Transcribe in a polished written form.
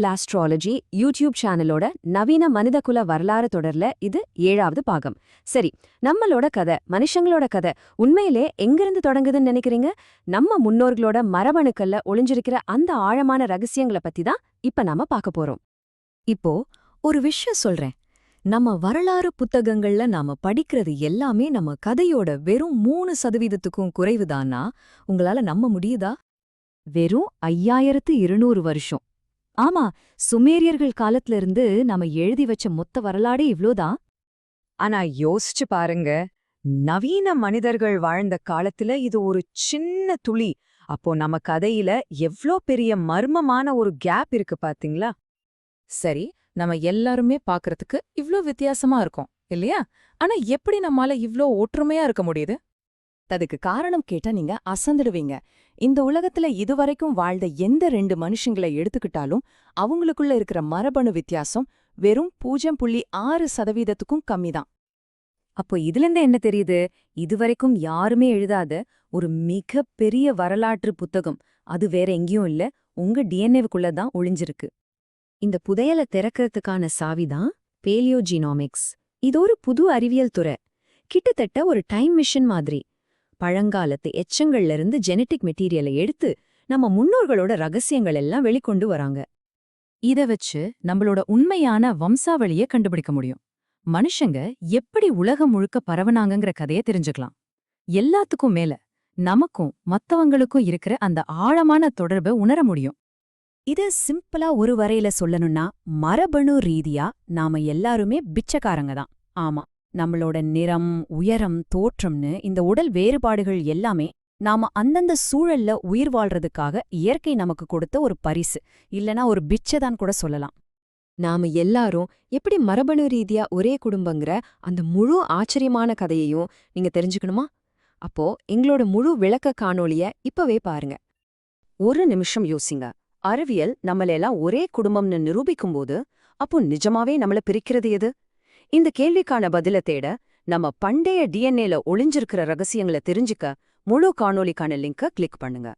Astrology YouTube சேனலோட நவீன மனிதகுல வரலாறு தொடர்ல இது 7வது பாகம். சரி, நம்மளோட கதை, மனுஷங்களோட கதை உண்மையிலே எங்கிருந்து தொடங்குதுன்னு நினைக்கிறீங்க? நம்ம முன்னோர்களோட மரபணுக்கள்ல ஒளிஞ்சிருக்கிற அந்த ஆழமான ரகசியங்களை பத்தி தான் இப்ப நாம பார்க்க போறோம். இப்போ ஒரு விஷயம் சொல்றேன். நம்ம வரலாறு புத்தகங்கள்ல நாம படிக்கிறது எல்லாமே நம்ம கதையோட வெறும் 3%க்கும் குறைவுதானா உங்களால நம்ப முடியுதா? வெறும் 5200 வருஷம். ஆமா, சுமேரியர்கள் காலத்துல இருந்து நாம எழுதி வச்ச மொத்த வரலாறே இவ்ளோதான். ஆனா யோசிச்சு பாருங்க, நவீன மனிதர்கள் வாழ்ந்த காலத்துல இது ஒரு சின்ன துளி. அப்போ நம்ம கதையில எவ்ளோ பெரிய மர்மமான ஒரு கேப் இருக்கு பாத்தீங்களா? சரி, நம்ம எல்லாருமே பாக்குறதுக்கு இவ்ளோ வித்தியாசமா இருக்கோம் இல்லையா? ஆனா எப்படி நம்மால இவ்ளோ ஒற்றுமையா இருக்க முடியுது? அதுக்கு காரணம் கேட்டா நீங்க அசந்துடுவீங்க. இந்த உலகத்துல இதுவரைக்கும் வாழ்ந்த எந்த 2 மனுஷங்களை எடுத்துக்கிட்டாலும் அவங்களுக்குள்ள இருக்கிற மரபணு வித்தியாசம் வெறும் 0.6%க்கும் கம்மிதான். அப்போ இதுலேருந்து என்ன தெரியுது? இதுவரைக்கும் யாருமே எழுதாத ஒரு மிக பெரிய வரலாற்று புத்தகம், அது வேற எங்கேயும் இல்ல, உங்க டிஎன்ஏவுக்குள்ள தான் ஒளிஞ்சிருக்கு. இந்த புதையலை திறக்கிறதுக்கான சாவிதான் பேலியோஜீனாமிக்ஸ். இது ஒரு புது அறிவியல் துறை. கிட்டத்தட்ட ஒரு டைம் மிஷின் மாதிரி. பழங்காலத்து எச்சங்கள்ல இருந்து ஜெனட்டிக் மெட்டீரியலை எடுத்து நம்ம முன்னோர்களோட ரகசியங்கள் எல்லாம் வெளிக்கொண்டு வராங்க. இத வச்சு நம்மளோட உண்மையான வம்சாவளிய கண்டுபிடிக்க முடியும். மனுஷங்க எப்படி உலகம் முழுக்க பரவனாங்கங்கிற கதைய தெரிஞ்சுக்கலாம். எல்லாத்துக்கும் மேல நமக்கும் மத்தவங்களுக்கும் இருக்கிற அந்த ஆழமான தொடர்பை உணர முடியும். இது சிம்பிளா ஒரு வரையில சொல்லணும்னா, மரபணு ரீதியா நாம எல்லாருமே பிச்சைக்காரங்க தான். ஆமா, நம்மளோட நிறம், உயரம், தோற்றம்னு இந்த உடல் வேறுபாடுகள் எல்லாமே நாம அந்தந்த சூழல்ல உயிர் வாழ்றதுக்காக இயற்கை நமக்கு கொடுத்த ஒரு பரிசு, இல்லனா ஒரு பிச்சைதான் கூட சொல்லலாம். நாம எல்லாரும் எப்படி மரபணு ரீதியா ஒரே குடும்பங்கிற அந்த முழு ஆச்சரியமான கதையையும் நீங்க தெரிஞ்சுக்கணுமா? அப்போ எங்களோட முழு விளக்க காணொளிய இப்பவே பாருங்க. ஒரு நிமிஷம் யோசிங்க. அறிவியல் நம்மளெல்லாம் ஒரே குடும்பம்னு நிரூபிக்கும்போது, அப்போ நிஜமாவே நம்மள பிரிக்கிறது எது? இந்த கேள்விக்கான பதில தேட நம்ம பண்டைய டிஎன்ஏல ஒளிஞ்சிருக்கிற ரகசியங்களை தெரிஞ்சுக்க முழு காணொளிக்கான லிங்க கிளிக் பண்ணுங்க.